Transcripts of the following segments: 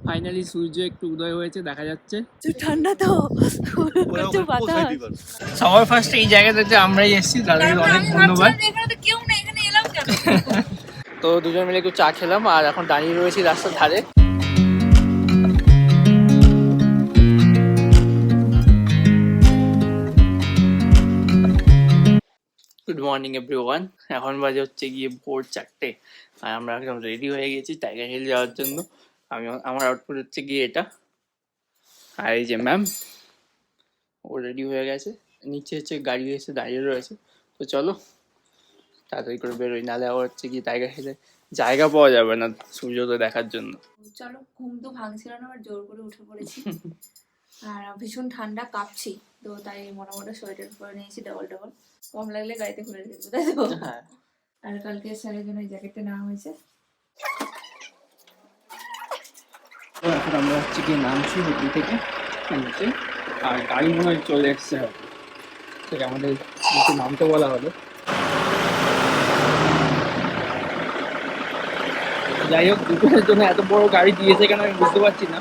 Finally সূর্য একটু উদয় হয়েছে, দেখা যাচ্ছে। ঠান্ডা তো প্রচুর বাতাস। সবার ফার্স্টে এই জায়গাটাতে আমরাই এসেছি, তাদেরকে অনেক ধন্যবাদ। এখানে তো কেউ নেই, এখানে এলাম কেন? তো দুজন মিলে একটু চা খেলাম আর এখন দাঁড়িয়ে রয়েছি রাস্তার ধারে। Good morning everyone. এখন বাজে হচ্ছে গিয়ে ভোর 4টে আর আমরা একদম রেডি হয়ে গেছি টাইগার হিল যাওয়ার জন্য। আমার আউটফিট হচ্ছে গিয়ে এটা, আর এই যে ম্যাম ও রেডি হয়ে গেছে, নিচে হচ্ছে গাড়ি এসে দাঁড়িয়ে রয়েছে। তো চলো তাড়াতাড়ি করে বেরোই, নাহলে আবার হচ্ছে গিয়ে টাইগার হিলে জায়গা পাওয়া যাবে না সূর্যোদয় দেখার জন্য। চলো, ঘুম তো ভাঙছিল না, আবার জোর করে উঠে পড়েছি। আর ভীষণ ঠান্ডা, কাঁপছি তো, তাই মোটামুটি সোয়েটার পরে নিয়েছি ডবল ডবল। কম লাগলে গাড়িতে খুলে রেখেছি, তাই তো? হ্যাঁ। আর কালকে স্যারের জন্য এই জ্যাকেটটা নেওয়া হয়েছে। তো এখন আমরা হচ্ছে গিয়ে নামছি হোটেল থেকে নিচে, আর গাড়ি মনে হয় চলে এসছে হয়তো, ঠিক আমাদের নিচে নামতে বলা হলো। যাই হোক, দুপুরের জন্য এত বড় গাড়ি দিয়েছে কেন আমি বুঝতে পারছি না,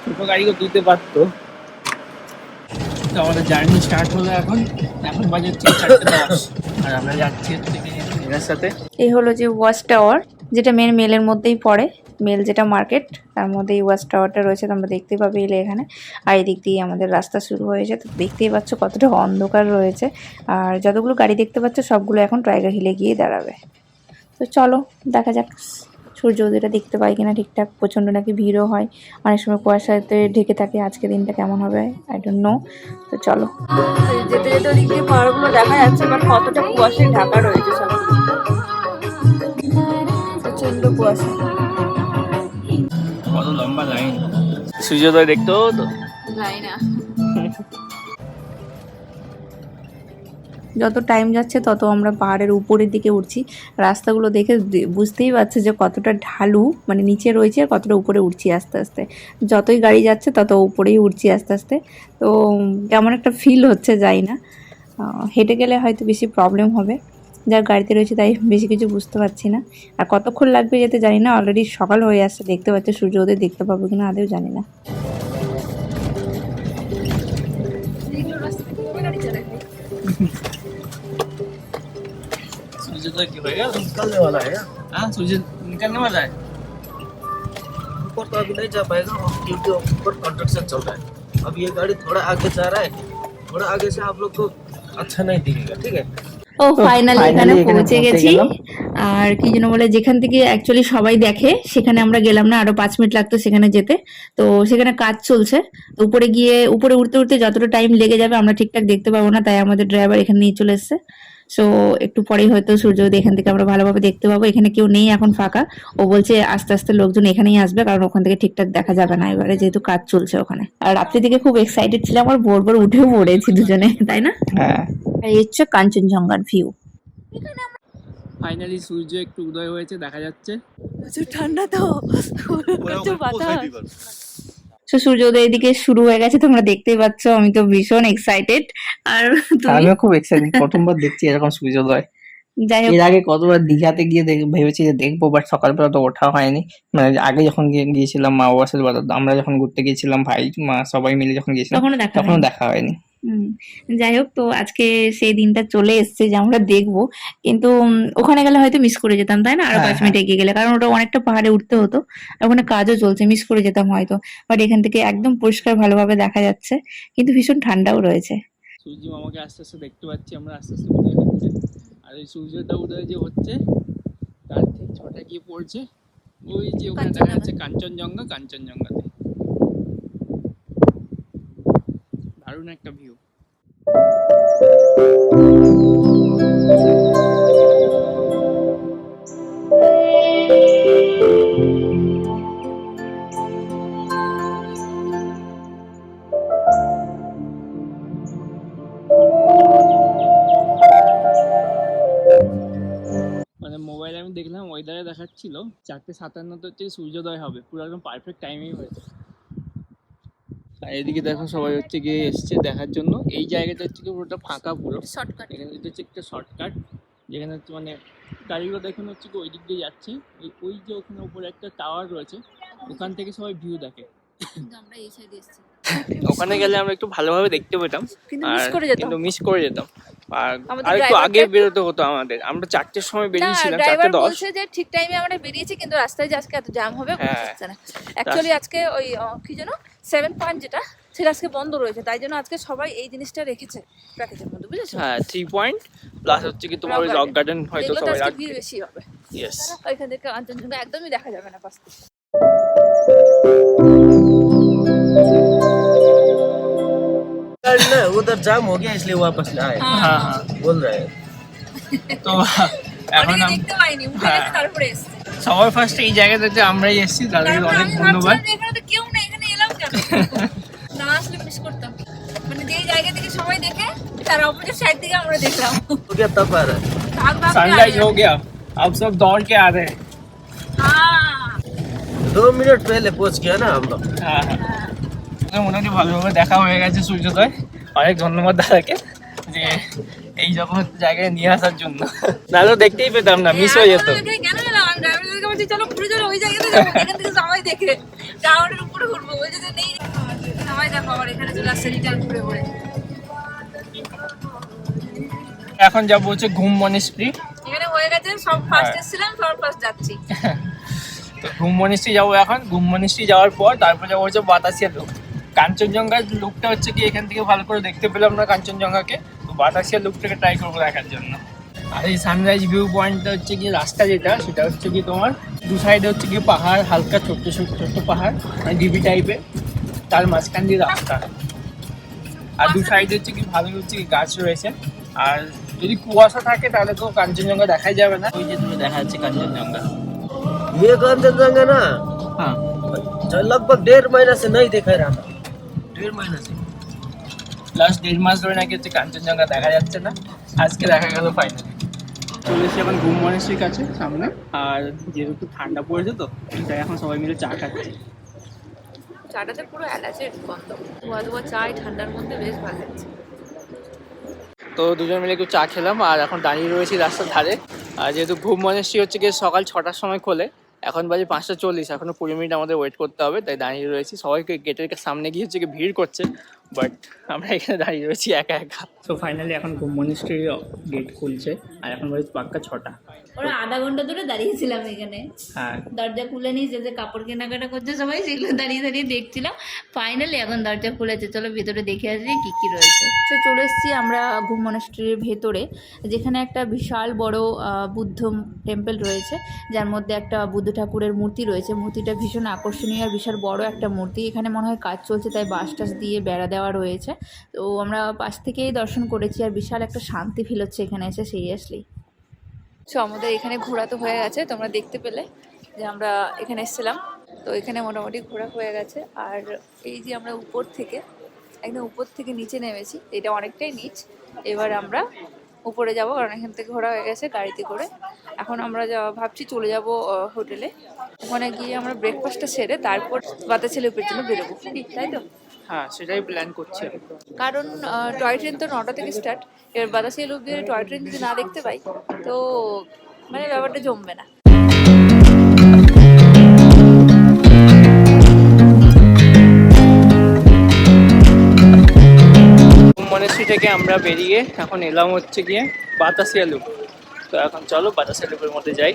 দুটো গাড়িও দিতে পারতো। তো আমাদের জার্নি স্টার্ট হলো এখন বাজে হচ্ছে 4:10 আর আমরা যাচ্ছি হচ্ছে এর সাথে। এই হলো যে ওয়াচ টাওয়ার, যেটা মেলের মধ্যেই পড়ে। মেল যেটা মার্কেট, তার মধ্যে এই ওয়াচ টাওয়ারটা রয়েছে, তোমরা দেখতে পাবে এলে এখানে। আর এদিক দিয়ে আমাদের রাস্তা শুরু হয়েছে, তো দেখতেই পাচ্ছ কতটা অন্ধকার রয়েছে। আর যতগুলো গাড়ি দেখতে পাচ্ছ সবগুলো এখন টাইগার হিলে গিয়ে দাঁড়াবে। তো চলো দেখা যাক সূর্য উদয়টা দেখতে পাই কিনা ঠিকঠাক। প্রচণ্ড নাকি ভিড়ও হয়, অনেক সময় কুয়াশাতে ঢেকে থাকে। আজকে দিনটা কেমন হবে আই ডোন্ট নো। তো চলো, যেতে যেতে ওদিক দিয়ে পাহাড়গুলো দেখা যাচ্ছে, বাট কতটা কুয়াশায় ঢাকা রয়েছে সব, প্রচণ্ড কুয়াশা। কত লম্বা লাইন, সূর্যোদয় দেখতে হতো তো যাই না। যত টাইম যাচ্ছে তত আমরা পাহাড়ের উপরের দিকে উঠছি। রাস্তাগুলো দেখে বুঝতেই পারছে যে কতটা ঢালু, মানে নিচে রয়েছে আর কতটা উপরে উঠছি আস্তে আস্তে। যতই গাড়ি যাচ্ছে তত উপরেই উঠছি আস্তে আস্তে। তো কেমন একটা ফিল হচ্ছে, যাই না। হেঁটে গেলে হয়তো বেশি প্রবলেম হবে, যার গাড়িতে রয়েছে তাই বেশি কিছু বুঝতে পারছি না। আর কতক্ষণ লাগবে যেতে জানি না, অলরেডি সকাল হয়ে আসছে। দেখতে পাচ্ছি সূর্য ওদের দেখতে পাবো কিনা আদেও জানি না। सूर्योदय की होएगा, निकलने वाला है। हाँ, सूर्य निकलने वाला है। ऊपर तो अभी नहीं जा पाएगा क्योंकि ऊपर कंस्ट्रक्शन चल रहा है। अब ये गाड़ी थोड़ा आगे जा रहा है, थोड़ा आगे से आप लोग को अच्छा नहीं दिखेगा, ठीक है। ও ফাইনালি এখানে পৌঁছে গেছি। আর কি যেন বলে, যেখান থেকে অ্যাকচুয়ালি সবাই দেখে সেখানে আমরা গেলাম না, আরো 5 মিনিট লাগতো সেখানে যেতে। তো সেখানে কাজ চলছে, উপরে গিয়ে উপরে উঠতে উঠতে যতটা টাইম লেগে যাবে আমরা ঠিকঠাক দেখতে পাবো না, তাই আমাদের ড্রাইভার এখানে নিয়ে চলে এসছে। সো একটু পরেই হয়তো সূর্যোদয় এখান থেকে আমরা ভালোভাবে দেখতে পাবো। এখানে কেউ নেই এখন, ফাঁকা। ও বলছে আস্তে আস্তে লোকজন এখানেই আসবে, কারণ ওখান থেকে ঠিকঠাক দেখা যাবে না এবারে, যেহেতু কাজ চলছে ওখানে। আর রাত্রির দিকে খুব এক্সাইটেড ছিলাম, আর ভোর ভোর উঠেও পড়েছি দুজনে, তাই না? হ্যাঁ। এই হচ্ছে কাঞ্চনজঙ্ঘার ভিউ। ফাইনালি সূর্য একটু উদয় হয়েছে, দেখা যাচ্ছে। প্রচুর ঠান্ডা তো, প্রচুর বাতাস। তো সূর্যোদয় এদিকে শুরু হয়ে গেছে, তোমরা দেখতেই পাচ্ছ। আমি তো ভীষণ এক্সাইটেড। আর আমিও খুব এক্সাইটেড, প্রথমবার দেখছি এরকম সূর্যোদয়। যাই হোক, এর আগে কতবার দীঘাতে গিয়ে ভেবেছি যে দেখবো, বাট সকালবেলা তো ওঠা হয়নি। মানে আগে যখন গিয়েছিলাম মা বাবার সাথে, আমরা যখন ঘুরতে গিয়েছিলাম ভাই মা সবাই মিলে যখন গিয়েছিলাম, তখনও দেখা হয়নি। যাই হোক, তো আজকে সেই দিনটা চলে এসেছে যে আমরা দেখবো। কিন্তু ওখানে গেলে হয়তো মিস করে যেতাম, তাই না? আরো 5 মিনিট এগিয়ে গেলে, কারণ ওটা অনেকটা পাহাড়ে উঠতে হতো, ওখানে কাজও চলছে, মিস করে যেতাম হয়তো। বাট এখান থেকে একদম পরিষ্কার ভালোভাবে দেখা যাচ্ছে, কিন্তু ভীষণ ঠান্ডাও রয়েছে। সূর্য মামাকে আস্তে আস্তে দেখতে পাচ্ছি আমরা, আস্তে আস্তে উদয় হচ্ছে। আর এই সূর্যটা উদয় যে হচ্ছে তার ঠিক ছটা গিয়ে পড়ছে ওই যে ওখানে দেখা যাচ্ছে কাঞ্চনজঙ্ঘাতে। দারুণ একটা ভিউ। মানে মোবাইলে আমি দেখলাম ওয়েদারে দেখাচ্ছিল 4:57 হচ্ছে সূর্যোদয় হবে, পুরো একদম পারফেক্ট টাইমেই হয়েছে। আর এদিকে দেখো সবাই হচ্ছে গিয়ে এসছে দেখার জন্য। এই জায়গাটা হচ্ছে কি পুরোটা ফাঁকা, পুরো শর্টকাট। এখানে হচ্ছে একটা শর্টকাট, যেখানে হচ্ছে মানে গাড়িগুলো দেখুন হচ্ছে কি ওই দিক দিয়ে যাচ্ছে। ওই যে ওখানে উপরে একটা টাওয়ার রয়েছে, ওখান থেকে সবাই ভিউ দেখে। কিন্তু আমরা এই সাইডে এসেছি, ওখানে গেলে আমরা একটু ভালোভাবে দেখতে পেতাম, কিন্তু আর মিস করে যেতাম। কিন্তু মিস করে যেতাম। আর আমাদের আর একটু driver আগে টা- বেরোতে হতো আমাদের। আমরা 4টের সময় না, বেরিয়েছিলাম, ড্রাইভার 4:10। বলছে যে ঠিক টাইমে আমরা বেরিয়েছি, কিন্তু রাস্তায় যে আজকে এত জ্যাম হবে হ্যাঁ। বুঝতে না। অ্যাকচুয়ালি আজকে ওই কি যেন 7 পয়েন্ট যেটা সেটা আজকে বন্ধ রয়েছে, তাই জন্য আজকে সবাই এই জিনিসটা রেখেছে প্যাকেজের মধ্যে, বুঝেছো? হ্যাঁ 3 পয়েন্ট প্লাস হচ্ছে কি তোমার ওই রক গার্ডেন হয়তো এগুলোতে সবাই আজকে রাখবে। ভিড় বেশি হবে। ইয়েস। ওইখান থেকে কাঞ্চনজঙ্ঘা একদমই দেখা যাবে না পাশ থেকে। ना उधर जाम हो गया इसलिए वापस आए হ্যাঁ হ্যাঁ। बोल रहे हैं। তো এখন অনেকে দেখতে পাইনি, উঠে হ্যাঁ। গেছে তারপরে এসছে। সবার ফার্স্টে এই জায়গাটাতে আমরাই এসেছি, তাদেরকে তারপরে অনেক আমি ধন্যবাদ। ভাবছিলাম যে এখানে তো কেউ নেই, এখানে এলাম কেন? না আসলে মিস করতাম। মানে যেই জায়গা থেকে সবাই দেখে তার অপোজিট সাইড থেকে আমরা দেখলাম। हो गया तब आ रहा है भाग भाग के आ सनराइज रहे हो हैं। गया, अब सब दौड़ के आ रहे हैं। हाँ 2 मिनट पहले पहुंच गया ना हम लोग। হ্যাঁ হ্যাঁ। মোটামুটি ভালোভাবে দেখা হয়ে গেছে সূর্যোদয়। অনেক ধন্যবাদ দাদাকে যে এই যখন জায়গায় নিয়ে আসার জন্য, নাহলে দেখতেই পেতাম না, মিস হয়ে যেত। আমি কেন গেলাম? আমি ড্রাইভারকে বলছি চলো ঘুরে চলো ওই জায়গাতে যাবো, এখান থেকে সবাই দেখে টাওয়ারের উপরে ঘুরবো। ওই যে নেই সবাই দেখো আবার এখানে চলে আসছে রিটার্ন ঘুরে ঘুরে। এখন যাবো হচ্ছে ঘুম মনিস্ট্রি। এখানে হয়ে গেছে সব ফার্স্ট হ্যাঁ। এসেছিলাম, সব ফার্স্ট যাচ্ছি। তো ঘুম মনিস্ট্রি যাবো এখন। ঘুম মনিস্ট্রি যাওয়ার পর তারপর যাবো হচ্ছে বাতাসিয়া লুক। কাঞ্চনজঙ্ঘার লুকটা হচ্ছে কি এখান থেকে ভালো করে দেখতে পেলাম না কাঞ্চনজঙ্ঘাকে, তো বাতাসিয়া লুকটাকে ট্রাই করবো দেখার জন্য। আর এই সানরাইজ ভিউ পয়েন্টটা হচ্ছে কি রাস্তা যেটা, সেটা হচ্ছে কি তোমার দু সাইডে হচ্ছে কি পাহাড়, হালকা ছোট্ট ছোট্ট ছোট্ট পাহাড়, মানে ডিবি টাইপের, তার মাঝখান দিয়ে রাস্তা। আর দু সাইডে হচ্ছে কি ভালো হচ্ছে কি গাছ রয়েছে। আর যদি কুয়াশা থাকে তাহলে তো কাঞ্চনজঙ্ঘা দেখাই যাবে না। ওই যে দূরে দেখা যাচ্ছে কাঞ্চনজঙ্ঘা। ये कांचनजंगा ना হ্যাঁ लगभग 1.5 महीना से नहीं दिखा रहा था, 1.5 महीना से। লাস্ট 1.5 মাস ধরে নাকি হচ্ছে কাঞ্চনজঙ্ঘা দেখা যাচ্ছে না, আজকে দেখা গেল ফাইনালি। চলে এসেছি এখন ঘুম মনেস্ট্রির কাছে সামনে। আর যেহেতু ঠান্ডা পড়েছে তো তাই এখন সবাই মিলে চা খাচ্ছি। চাটাতে পুরো এলাচের গন্ধ, ধোয়া ধোয়া চাই ঠান্ডার মধ্যে, বেশ ভালো লাগছে। তো দুজন মিলে একটু চা খেলাম আর এখন দাঁড়িয়ে রয়েছি রাস্তার ধারে। আর যেহেতু ঘুম মনেস্ট্রি হচ্ছে গিয়ে সকাল 6টার সময় খোলে, এখন বাজে 5:40, এখনো 20 মিনিট আমাদের ওয়েট করতে হবে, তাই দাঁড়িয়ে রয়েছি। সবাইকে গেটের সামনে গিয়ে হচ্ছে গিয়ে ভিড় করছে, বাট আমরা এখানে দাঁড়িয়ে রয়েছি একা একা। তো ফাইনালি এখন ঘুম মনেস্ট্রির গেট খুলছে আর এখন বাজে পাক্কা 6টা। ওরা আধা ঘন্টা ধরে দাঁড়িয়েছিলাম এখানে, হ্যাঁ দরজা খুলে নিয়ে যে কাপড় কেনাকাটা করছে সবাই, সেগুলো দাঁড়িয়ে দাঁড়িয়ে দেখছিলাম। ফাইনালি এখন দরজা খুলেছে, চলো ভেতরে দেখে আসি কি কি রয়েছে। তো চলে এসেছি আমরা ঘুম মনেস্ট্রির ভেতরে, যেখানে একটা বিশাল বড় বুদ্ধ টেম্পল রয়েছে, যার মধ্যে একটা বুদ্ধ ঠাকুরের মূর্তি রয়েছে। মূর্তিটা ভীষণ আকর্ষণীয় আর বিশাল বড় একটা মূর্তি। এখানে মনে হয় কাজ চলছে, তাই বাঁশ টাস দিয়ে বেড়া দেওয়া রয়েছে। তো আমরা পাশ থেকেই দর্শন করেছি আর বিশাল একটা শান্তি ফিল হচ্ছে এখানে এসে সিরিয়াসলি। সো আমাদের এখানে ঘোরা তো হয়ে গেছে, তোমরা দেখতে পেলে যে আমরা এখানে এসেছিলাম। তো এখানে মোটামুটি ঘোরা হয়ে গেছে। আর এই যে আমরা উপর থেকে একদম উপর থেকে নিচে নেমেছি, এটা অনেকটাই নিচ। এবার আমরা উপরে যাব, কারণ এখান থেকে ঘোরা হয়ে গেছে গাড়িতে করে। এখন আমরা ভাবছি চলে যাব হোটেলে, ওখানে গিয়ে আমরা ব্রেকফাস্টটা সেরে তারপর বাতাসি লুপের জন্য বেরোবো, তাই তো? হ্যাঁ সেটাই প্ল্যান করছি। কারণ টয় ট্রেন তো 9টা থেকে স্টার্ট। এবার বাতাসি লুপ দিয়ে টয় ট্রেন যদি না দেখতে পাই তো মানে ব্যাপারটা জমবে না। মনেস্ট্রি থেকে আমরা বেরিয়ে এখন এলাম হচ্ছে গিয়ে বাতাসিয়া লুপ। তো এখন চলো বাতাসিয়া লুপের মধ্যে যাই।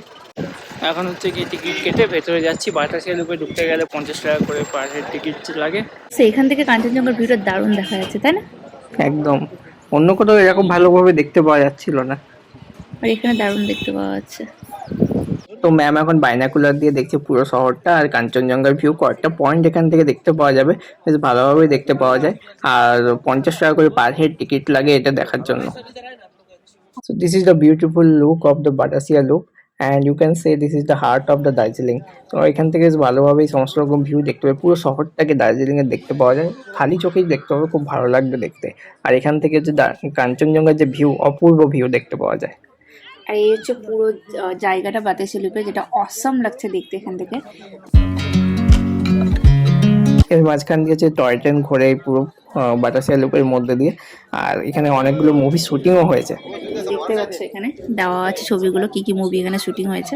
এখন হচ্ছে গিয়ে টিকিট কেটে ভেতরে যাচ্ছি। বাতাসিয়া লুপে ঢুকতে গেলে 50 টাকা করে পার হেড টিকিট লাগে। সো এখান থেকে কাঞ্চনজঙ্ঘার ভিউটা দারুণ দেখা যাচ্ছে, তাই না? একদম অন্য কোথাও এরকম ভালোভাবে দেখতে পাওয়া যাচ্ছিল না। আর এখানে দারুণ দেখতে পাওয়া যাচ্ছে। তো ম্যাম এখন বাইনাকুলার দিয়ে দেখছে পুরো শহরটা আর কাঞ্চনজঙ্ঘার ভিউ। কয়েকটা পয়েন্ট এখান থেকে দেখতে পাওয়া যাবে, বেশ ভালোভাবে দেখতে পাওয়া যায়। আর 50 টাকা করে পার হেড টিকিট লাগে এটা দেখার জন্য। So this is the beautiful look of the Batasia loop and you can say this is the heart of the Darjeeling. তো এখান থেকে বেশ ভালোভাবেই সমস্ত রকম ভিউ দেখতে পাবে, পুরো শহরটাকে দার্জিলিং এর দেখতে পাওয়া যায়। খালি চোখেই দেখতে হবে, খুব ভালো লাগবে দেখতে। আর এখান থেকে যে কাঞ্চনজঙ্ঘার যে ভিউ, অপূর্ব ভিউ দেখতে পাওয়া যায়। আর এই হচ্ছে পুরো জায়গাটা বাতাসি লুপে, যেটা অসাম লাগছে দেখতে এখান থেকে। এর মাঝখান দিয়ে হচ্ছে টয় ট্রেন ঘোরে এই পুরো বাতাসিয়া লুপের মধ্যে দিয়ে। আর এখানে অনেকগুলো মুভি শুটিংও হয়েছে। দেখতে দেখতে পাচ্ছ এখানে দেওয়া আছে ছবিগুলো, কি কি মুভি এখানে শুটিং হয়েছে।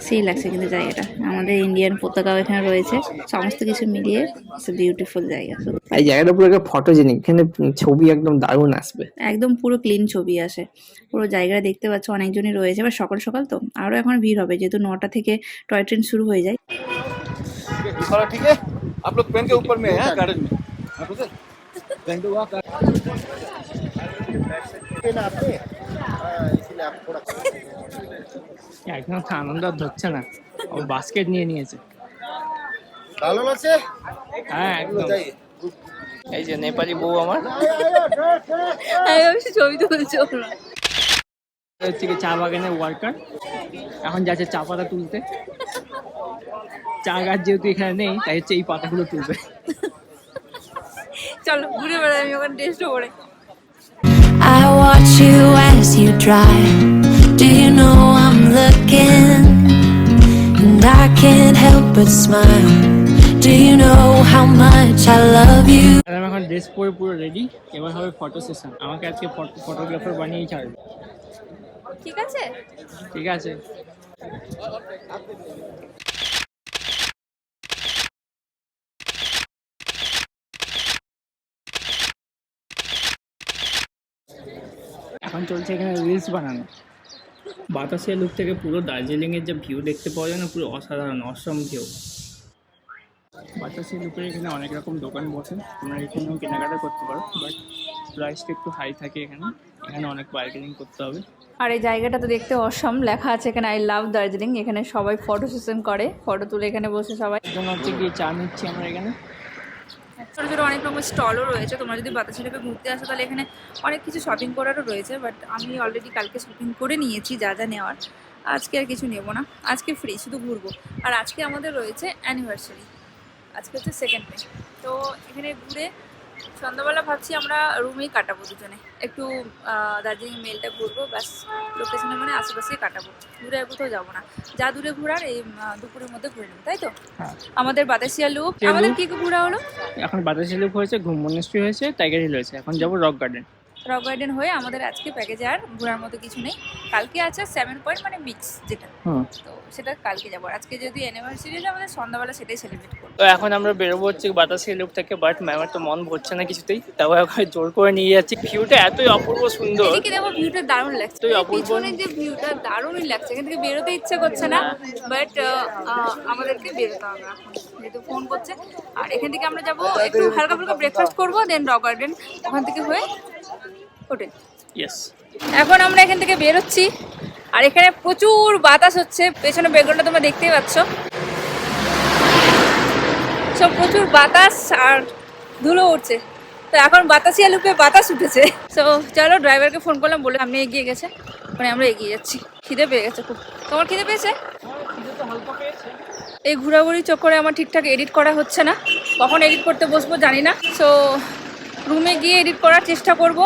সেই লাগছে কিন্তু জায়গাটা, আমাদের ইন্ডিয়ান পতাকাও এখানে রয়েছে, সমস্ত কিছু মিলিয়ে বিউটিফুল জায়গা। এই জায়গাটা পুরো একটা ফটোজেনিক, এখানে ছবি একদম দারুণ আসবে, একদম পুরো ক্লিন ছবি আসে। পুরো জায়গাটা দেখতে পাচ্ছ অনেকজনই রয়েছে, এবার সকাল সকাল তো আরও এখন ভিড় হবে, যেহেতু 9টা থেকে টয় ট্রেন শুরু হয়ে যায়। ठीक है आप लोग पेन के ऊपर में है गार्डन में आप लोग पेन के वहाँ একদম আনন্দ ধরছে না, ও বাস্কেট নিয়ে নিয়েছে। ভালো আছে হ্যাঁ একদম। এই যে নেপালি বউ আমার ছবি তুলছো, হচ্ছে কি চা বাগানের ওয়ার্কার, এখন যাচ্ছে চা পাতা তুলতে। চা গাছ যেহেতু এখানে নেই, তাই হচ্ছে এই পাতাগুলো তুলবে। চলো ঘুরে বেড়াই, আমি ওখানে টেস্টও করে। I watch you as you drive. Do you know I'm looking? And I can't help but smile. Do you know how much I love you? আমি এখন ড্রেস পরে পুরো রেডি, এবার হবে ফটো সেশন। আমাকে আজকে ফটোগ্রাফার বানিয়েই ছাড়বে। ঠিক আছে ঠিক আছে। এখন চলছে এখানে রিলস বানানো। বাতাসিয়া লুক থেকে পুরো দার্জিলিংয়ের যে ভিউ দেখতে পাওয়া যায় না, পুরো অসাধারণ, অসম ভিউ। বাতাসিয়া লুকের এখানে অনেক রকম দোকান বসে, তোমরা এখানেও কেনাকাটা করতে পারো, বাট প্রাইসটা একটু হাই থাকে এখানে, এখানে অনেক বার্গেনিং করতে হবে। আর এই জায়গাটা তো দেখতে অসম, লেখা আছে এখানে আই লাভ দার্জিলিং। এখানে সবাই ফটো সেশন করে, ফটো তুলে এখানে বসে সবাই। এখন হচ্ছে গিয়ে চা নিচ্ছি আমরা এখানে। ছোটো ছোটো অনেক রকম স্টলও রয়েছে, তোমরা যদি বাতাসিয়াকে ঘুরতে আসো তাহলে এখানে অনেক কিছু শপিং করারও রয়েছে, বাট আমি অলরেডি কালকে শপিং করে নিয়েছি যা যা নেওয়ার। আজকে আর কিছু নেবো না, আজকে ফ্রি, শুধু ঘুরবো। আর আজকে আমাদের রয়েছে অ্যানিভার্সারি, আজকে হচ্ছে 2nd মে। তো এখানে ঘুরে সন্ধ্যাবেলা ভাবছি আমরা রুমেই কাটাবো দুজনে, একটু দার্জিলিং মেলটা ঘুরবো, ব্যাস লোকেশনে মানে আশেপাশেই কাটাবো, দূরে আর কোথাও যাবো না। যা দূরে ঘোরার এই দুপুরের মধ্যে ঘুরে নেবো, তাই তো? আমাদের বাতাসিয়া লুক, আমাদের কি ঘোরা হলো? এখন বাতাসিয়া লুক হয়েছে, ঘুম মনেস্ট্রি হয়েছে, টাইগার হিল হয়েছে, এখন যাবো রক গার্ডেন। রক গার্ডেন হয়ে আমাদের আজকে প্যাকেজে আর ঘোরার মতো কিছু নেই। কালকে আছে 7 পয়েন্ট মানে বিচ, যেটা তো সেটা কালকে যাবো। আজকে যদি অ্যানিভার্সারি আমাদের সন্ধ্যাবেলা সেটাই সেলিব্রেট করবো। তো এখন আমরা বেরোবো হচ্ছে বাতাসিয়া লুক থেকে, বাট ম্যামের তো মন ভরছে না কিছুতেই, তাও এখন জোর করে নিয়ে যাচ্ছি। ভিউটা এতই অপূর্ব সুন্দর, এদিকে দেখো ভিউটা দারুণ লাগছে, এতই অপূর্ব। পিছনে যে ভিউটা দারুণই লাগছে, এখান থেকে বেরোতে ইচ্ছে করছে না, বাট আমাদেরকে বেরোতে হবে এখন, যেহেতু ফোন করছে। আর এখান থেকে আমরা যাবো একটু হালকা ফুলকা ব্রেকফাস্ট করবো, দেন রক গার্ডেন, ওখান থেকে হয়ে হোটেল। ইয়েস। এখন আমরা এখান থেকে বেরোচ্ছি, আর এখানে প্রচুর বাতাস হচ্ছে, পেছনে ব্যাকগ্রাউন্ডটা তোমরা দেখতেই পাচ্ছ, সব প্রচুর বাতাস আর ধুলো উঠছে। তো এখন বাতাসিয়া লুপে বাতাস উঠেছে। তো চলো, ড্রাইভারকে ফোন করলাম, বলে আপনি এগিয়ে গেছে, মানে আমরা এগিয়ে যাচ্ছি। খিদে পেয়ে গেছে খুব। তোমার খিদে পেয়েছে? এই ঘোরাঘুরি চক্করে আমার ঠিকঠাক এডিট করা হচ্ছে না, কখন এডিট করতে বসবো জানি না। সো রুমে গিয়ে এডিট করার চেষ্টা করব।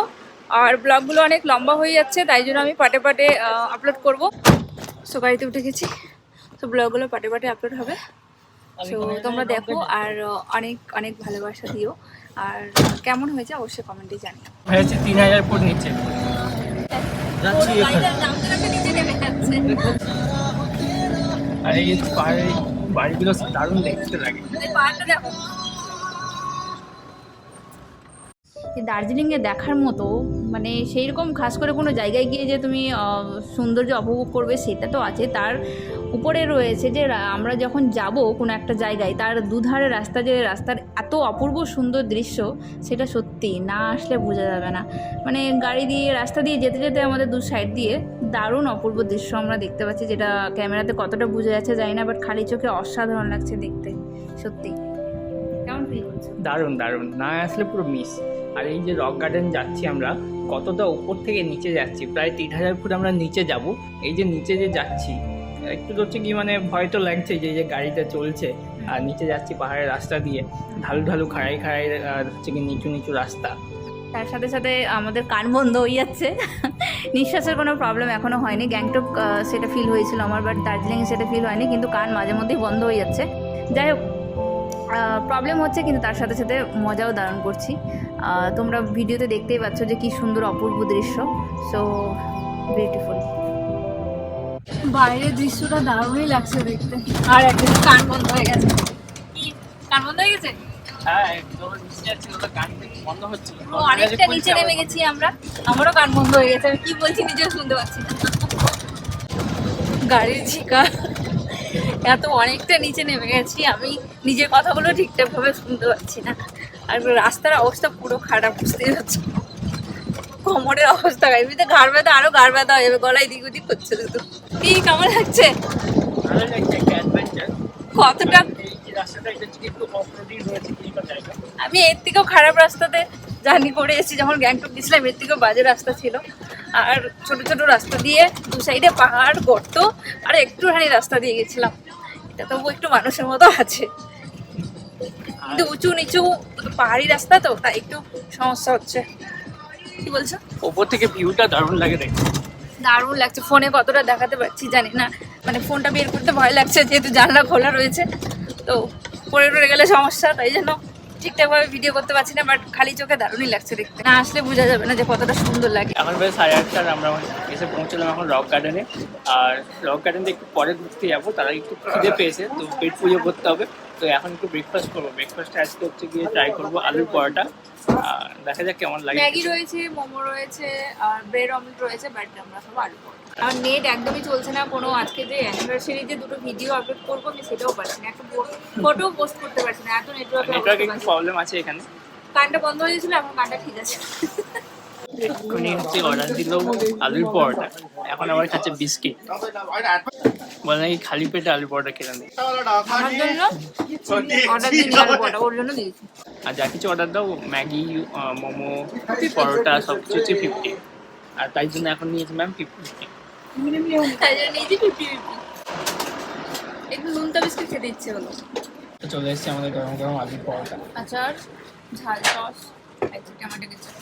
আর ব্লগগুলো অনেক লম্বা হয়ে যাচ্ছে, তাই জন্য আমি পাটে পাটে আপলোড করব। সো গাড়িতে উঠে গেছি, তো ব্লগগুলো পাটে পাটে আপলোড হবে। সো তোমরা দেখো আর অনেক অনেক ভালোবাসা দিও, আর কেমন হয়েছে অবশ্যই কমেন্টে জানিও। হয়েছে 3000 ফুট নিচে। আর এই পাহাড়ের বাড়িগুলো দারুণ দেখতে লাগে। দার্জিলিংয়ে দেখার মতো মানে সেই রকম খাস করে কোনো জায়গায় গিয়ে যে তুমি সৌন্দর্য উপভোগ করবে সেটা তো আছে, তার উপরে রয়েছে যে আমরা যখন যাব কোনো একটা জায়গায়, তার দুধারে রাস্তা, যে রাস্তার এত অপূর্ব সুন্দর দৃশ্য, সেটা সত্যি না আসলে বোঝা যাবে না। মানে গাড়ি দিয়ে রাস্তা দিয়ে যেতে যেতে আমাদের দু সাইড দিয়ে দারুণ অপূর্ব দৃশ্য আমরা দেখতে পাচ্ছি, যেটা ক্যামেরাতে কতটা বোঝা যাচ্ছে জানি না, বাট খালি চোখে অসাধারণ লাগছে দেখতে। সত্যি কেমন ফিল করছো? দারুণ দারুণ, না আসলে পুরো মিস। আর এই যে রক গার্ডেন যাচ্ছি আমরা, কতটা উপর থেকে নিচে যাচ্ছি, প্রায় 3000 ফুট আমরা নিচে যাব। এই যে নিচে যে যাচ্ছি, একটু হচ্ছে কি মানে ভয় তো লাগছে, যে যে গাড়িটা চলছে আর নিচে যাচ্ছি পাহাড়ের রাস্তা দিয়ে, ঢালু ঢালু খাড়াই খাড়াই, আর হচ্ছে কি নিচু নিচু রাস্তা। তার সাথে সাথে আমাদের কান বন্ধ হয়ে যাচ্ছে, নিঃশ্বাসের কোনো প্রবলেম এখনও হয়নি। গ্যাংটক সেটা ফিল হয়েছিল আমার, বাট দার্জিলিংয়ে সেটা ফিল হয়নি, কিন্তু কান মাঝে মধ্যেই বন্ধ হয়ে যাচ্ছে। যাই হোক, প্রবলেম হচ্ছে, কিন্তু তার সাথে সাথে মজাও দারুণ করছি। তোমরা ভিডিওতে দেখতেই পাচ্ছ যে কী সুন্দর অপূর্ব দৃশ্য। So beautiful. বাইরের দৃশ্যটা দারুণই লাগছে দেখতে। আর একদিন কান বন্ধ হয়ে গেছে। কি কান বন্ধ হয়ে গেছে? হ্যাঁ একদম নিচে যাচ্ছি, ওটা গান বন্ধ হচ্ছে। অনেকটা নিচে নেমে গেছি আমরা, আমারও কান বন্ধ হয়ে গেছে। আমি কি বলছি নিজেও শুনতে পাচ্ছি না। গাড়ির ঝিকা এত অনেকটা নিচে নেমে গেছি, আমি নিজের কথাগুলো ঠিকঠাক ভাবে শুনতে পাচ্ছি না। আর রাস্তার অবস্থা পুরো খারাপ, বুঝতেই পারছি। কোমরের অবস্থা এমনিতে ঘাড় ব্যথা, আরো ঘাড় ব্যথা হয়ে যাবে, গলায় দিক ওদিক করছে শুধু। কি কেমন লাগছে? ভালো লাগছে, একটা অ্যাডভেঞ্চার। কতটা এই রাস্তাটা এটা হচ্ছে একটু অফ রোডিং রয়েছে, কিছুটা জায়গা। আমি এর থেকেও খারাপ রাস্তাতে জার্নি করে এসেছি, যখন গ্যাংটক গেছিলাম এর থেকেও বাজে রাস্তা ছিল। আর ছোট ছোট রাস্তা দিয়ে দু সাইডে পাহাড় গর্ত, আর একটুখানি রাস্তা দিয়ে গেছিলাম। এটা তবু একটু মানুষের মতো আছে, কিন্তু উঁচু নিচু পাহাড়ি রাস্তা তো, তাই একটু সমস্যা হচ্ছে। কি বলছো? ওপর থেকে ভিউটা দারুণ লাগে দেখতে। দারুণ লাগছে। ফোনে কতটা দেখাতে পারছি জানি না, মানে ফোনটা বের করতে ভয় লাগছে যেহেতু জানলা খোলা রয়েছে, তো পড়ে টরে গেলে সমস্যা, তাই জন্য ঠিকঠাকভাবে ভিডিও করতে পারছি না। বাট খালি চোখে দারুণই লাগছে দেখতে, না আসলে বোঝা যাবে না যে কতটা সুন্দর লাগে। এখন প্রায় 8:30 আমরা এসে পৌঁছলাম এখন রক গার্ডেনে। আর রক গার্ডেনে একটু পরে ঘুরতে যাবো, তারা একটু খিদে পেয়েছে, তো পেট পুজো করতে হবে। তো এখন একটু ব্রেকফাস্ট করবো। ব্রেকফাস্টে আজকে হচ্ছে গিয়ে ট্রাই করবো আলুর পরোটা, আর দেখা যাক কেমন লাগে। ম্যাগি রয়েছে, মোমো রয়েছে, আর ব্রেড অমলেট রয়েছে, বাট আমরা সব আলু পরোটা। আর নেট একদমই চলছে না কোনো। আজকে যে অ্যানিভার্সারি যে দুটো ভিডিও আপলোড করবো আমি সেটাও পারছি না, একটা ফটো পোস্ট করতে পারছি না, এত নেটওয়ার্কে একটু প্রবলেম আছে এখানে। কানটা বন্ধ হয়ে গেছিল, এখন কানটা ঠিক আছে। এক্ষুনি হচ্ছে অর্ডার দিল আলুর পরোটা, এখন আবার খাচ্ছে বিস্কিট। বলে নাকি খালি পেটে আলুর পরোটা খেতে নেই। আমার জন্য অর্ডার দিন আলু পরোটা, ওর জন্য দিয়েছি। আর যা কিছু অর্ডার দাও, ম্যাগি, মোমো, পরোটা সব কিছু হচ্ছে 50। আর তাই জন্য এখন নিয়েছি ম্যাম 50। তাই জন্য নিয়েছি 50। একটু নুনটা বিস্কিট খেতে ইচ্ছে হলো। তো চলে এসেছে আমাদের গরম গরম আলুর পরোটা। আচার, ঝাল সস, একটা টমেটো কেচাপ।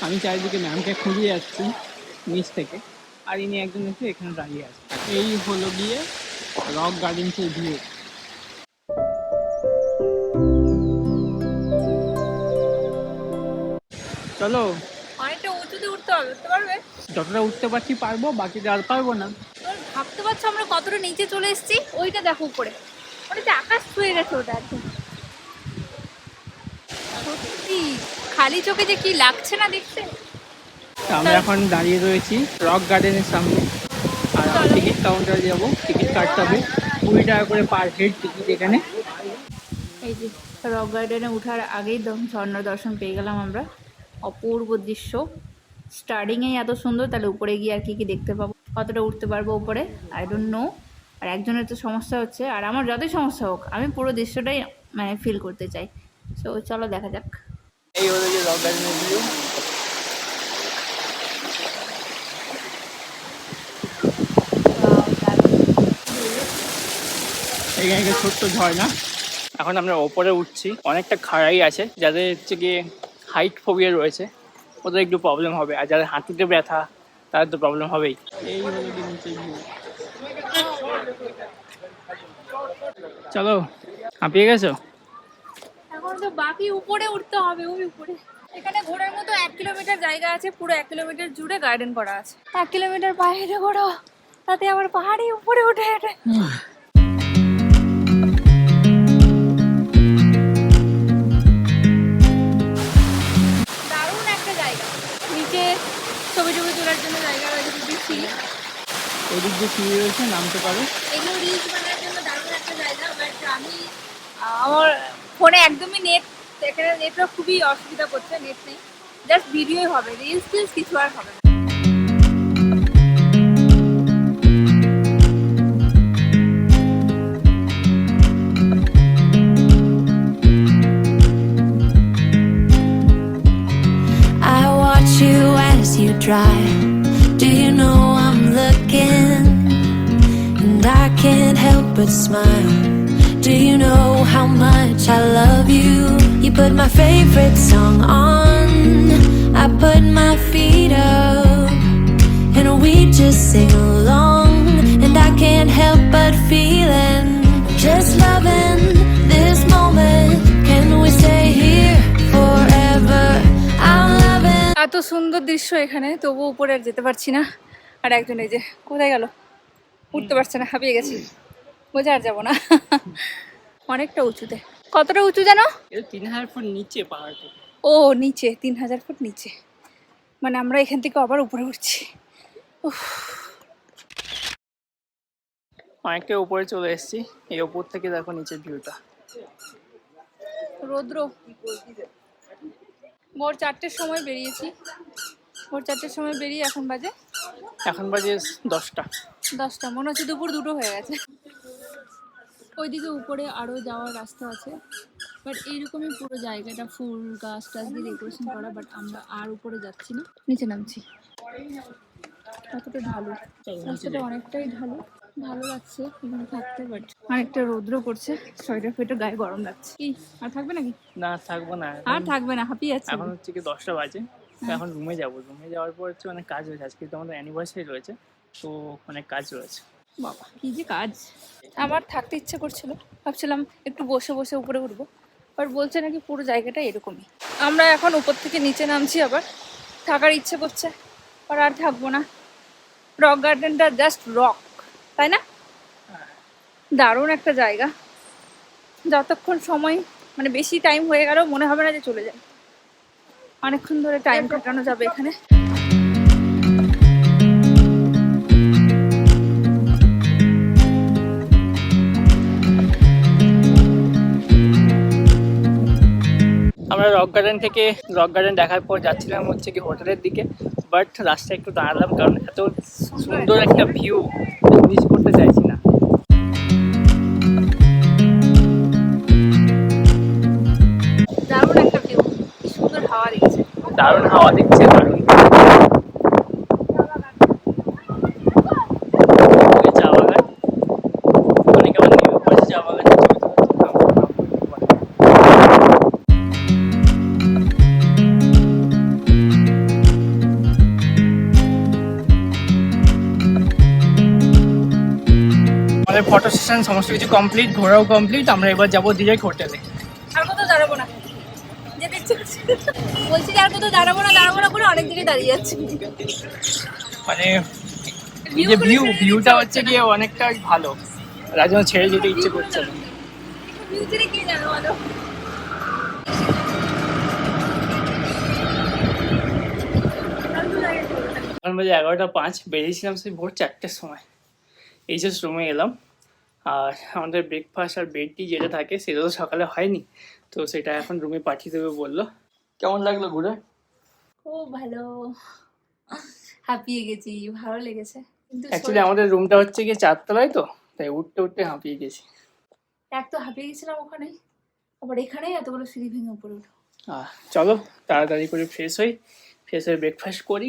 আমি চারিদিকে ম্যামকে খুঁজে যাচ্ছি নিচ থেকে, আর ইনি একজন এসে এখানে দাঁড়িয়ে আছে। এই হলো গিয়ে রক গার্ডেন্সের ভিউ। চলো, অনেকটা উঁচুতে উঠতে হবে, উঠতে পারবে? যতটা উঠতে পারছি পারবো, বাকিটা আর পারবো না। তোর ভাবতে পারছো আমরা কতটা নিচে চলে এসেছি? ওইটা দেখো উপরে, ওটা যে আকাশ ছুঁয়ে গেছে ওটা একদম। সত্যি খালি চোখে যে কি লাগছে না দেখতে। তো আমরা এখন দাঁড়িয়ে রয়েছি রক গার্ডেনের সামনে, আর টিকিট কাউন্টারে যাবো, টিকিট কাটতে হবে 20 টাকা করে পার হেড টিকিট এখানে। এই যে রক গার্ডেনে ওঠার আগেই ঝর্ণার দর্শন পেয়ে গেলাম আমরা। অপূর্ব দৃশ্য, স্টার্টিংয়েই এত সুন্দর, তাহলে উপরে গিয়ে আর কি কি দেখতে পাবো, কতটা উঠতে পারবো উপরে আই ডোন্ট নো। আর একজনের তো সমস্যা হচ্ছে, আর আমার যতই সমস্যা হোক আমি পুরো দৃশ্যটাই মানে ফিল করতে চাই। সো চলো দেখা যাক। এই হলো যে রক গার্ডেনের ভিউ। এখানে একটা ছোট্ট ঝর্ণা। এখন আমরা ওপরে উঠছি, অনেকটা খাড়াই আছে, যাদের হচ্ছে গিয়ে হাইট ফোবিয়া রয়েছে ওদের একটু প্রবলেম হবে, আর যাদের হাঁটুতে ব্যথা তাদের তো প্রবলেম হবেই। এই হলো কি নিচে ভিউ। চলো, হাঁপিয়ে গেছো? এখন তো বাকি উপরে উঠতে হবে, ওই উপরে। এখানে ঘোরার মতো 1 কিলোমিটার জায়গা আছে, পুরো 1 কিলোমিটার জুড়ে গার্ডেন করা আছে। 1 কিলোমিটার পায়ে হেঁটে ঘোরো, তাতে আবার পাহাড়ি উপরে উঠে হেঁটে। দারুণ একটা জায়গা, নিচে ছবি টবি তোলার জন্য জায়গা রয়েছে, দুটি সিঁড়ি। ওদিক যে সিঁড়ি রয়েছে নামতে পারো। এগুলো রিলস বানানোর জন্য দারুণ একটা জায়গা, বাট আমি আমার ফোনে একদমই নেট, এখানে নেটওয়ার্ক খুবই অসুবিধা করছে, নেট নেই, জাস্ট ভিডিওই হবে, রিলস টিলস কিছু আর হবে না। I watch you as you drive. Do you know I'm looking? And I can't help but smile. Do you know how much I love you? You put my favorite song on, I put my feet up, and we just sing along. And I can't help but feeling, just loving this moment. Can we stay here forever? I'm loving. এত সুন্দর দৃশ্য এখানে, তবু উপরে আর যেতে পারছি না। আর একজন এই যে কোথায় গেল, উঠতে পারছে না, হাঁপিয়ে গেছে, বোঝা আর যাবো না। অনেকটা উঁচুতে। কতটা উঁচু জানো? 3000 ফুট নিচে পাহাড় থেকে। ও নিচে, 3000 ফুট নিচে, মানে আমরা এখান থেকে আবার উপরে উঠছি। উফ, অনেকটা উপরে চলে এসেছি। এই উপর থেকে দেখো নিচের ভিউটা। রৌদ্র। ভোর 4টের সময় বেরিয়েছি, ভোর 4টের সময় বেরিয়ে এখন বাজে এখন বাজে 10টা। 10টা, মনে হচ্ছে দুপুর 2টো হয়ে গেছে। ওইদিকে উপরে আরো যাওয়ার রাস্তা আছে, বাট এইরকমই পুরো জায়গাটা ফুল গাছ টাছ দিয়ে ডেকোরেশন করা, বাট আমরা আর উপরে যাচ্ছি না, নিচে নামছি। কতটা ঢালু, রাস্তাটা অনেকটাই ঢালু। ভালো লাগছে এখানে থাকতে, বাট অনেকটা রৌদ্র করছে, সোয়েটার ফোয়েটার গায়ে গরম লাগছে। কি আর থাকবে নাকি? না থাকবো না, আর থাকবে না, হাঁপিয়ে যাচ্ছে। এখন হচ্ছে কি 10টা বাজে। তো এখন রুমে যাবো। রুমে যাওয়ার পর হচ্ছে অনেক কাজ রয়েছে, আজকে তো আমাদের অ্যানিভার্সারি রয়েছে, তো অনেক কাজ রয়েছে। বাবা কি যে কাজ। আমার থাকতে ইচ্ছে করছিল, ভাবছিলাম একটু বসে বসে উপরে উঠবো, বাট বলছে নাকি পুরো জায়গাটা এরকমই। আমরা এখন উপর থেকে নিচে নামছি, আবার থাকার ইচ্ছে করছে, আর থাকবো না। রক গার্ডেনটা জাস্ট রক, তাই না? দারুণ একটা জায়গা। যতক্ষণ সময়, মানে বেশি টাইম হয়ে গেল মনে হবে না যে চলে যায়, অনেকক্ষণ ধরে টাইম কাটানো যাবে এখানে। আমরা রক গার্ডেন দেখার পর যাচ্ছিলাম হচ্ছে কি হোটেলের দিকে, বাট রাস্তায় একটু দাঁড়ালাম, কারণ এত সুন্দর একটা ভিউ মিস করতে চাইছি না। দারুণ একটা ভিউ, কি সুন্দর হাওয়া দিচ্ছে। দারুণ হাওয়া দিচ্ছে, দারুণ চা বাগান। অনেকে আবার নেমে পড়েছে চা বাগানে। আমাদের ফটো সেশন সমস্ত কিছু কমপ্লিট, ঘোরাও কমপ্লিট। আমরা এবার যাবো ডিরেক্ট হোটেলে। আর কোথাও দাঁড়াবো না, যেতে ইচ্ছে করছে। বলছি যে আর কোথাও দাঁড়াবো না করে অনেক দিকে দাঁড়িয়ে যাচ্ছি। মানে এই যে ভিউটা হচ্ছে গিয়ে অনেকটা ভালো, তার জন্য ছেড়ে যেতে ইচ্ছে করছে না। ফিউচারে কে জানো বলো। এখন বাজে 11টা 5, বেরিয়েছিলাম সেই ভোর 4টের সময়। এই জাস্ট রুমে এলাম, আর আমাদের ব্রেকফাস্ট আর বেড টি যেটা থাকে সেটা তো সকালে হয়নি, তো সেটা এখন রুমে পাঠিয়ে দেবে বললো। কেমন লাগলো ঘুরে? খুব ভালো, হাঁপিয়ে গেছি, ভালো লেগেছে। কিন্তু অ্যাকচুয়ালি আমাদের রুমটা হচ্ছে গিয়ে 4তলায়, তো তাই উঠতে উঠতে হাঁপিয়ে গেছি। এক তো হাঁপিয়ে গেছিলাম ওখানেই, আবার এখানেই এতগুলো সিঁড়ি ভেঙে উপরে উঠো। চলো তাড়াতাড়ি করে ফ্রেশ হয়ে ব্রেকফাস্ট করি,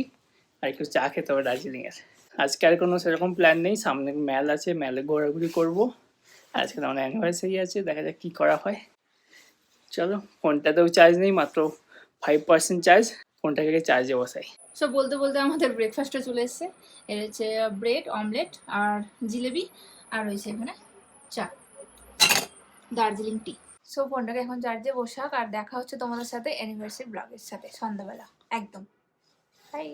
আর একটু চা খেতে হবে দার্জিলিংয়ের। আজকে আর কোনো সেরকম প্ল্যান নেই, সামনে মেল আছে, মেলে ঘোরাঘুরি করবো। আজকে আমার অ্যানিভার্সারি আছে, দেখা যাক কী করা হয়। চলো, ফোনটাতেও চার্জ নেই, মাত্র 5% চার্জ, ফোনটাকে চার্জে বসাই। সব বলতে বলতে আমাদের ব্রেকফাস্টে চলে এসছে। এর হচ্ছে ব্রেড অমলেট আর জিলেবি, আর রয়েছে এখানে চা, দার্জিলিং টি। সো ফোনটাকে এখন চার্জে বসাক, আর দেখা হচ্ছে তোমাদের সাথে অ্যানিভার্সারি ব্লগের সাথে সন্ধ্যাবেলা একদম। বাই।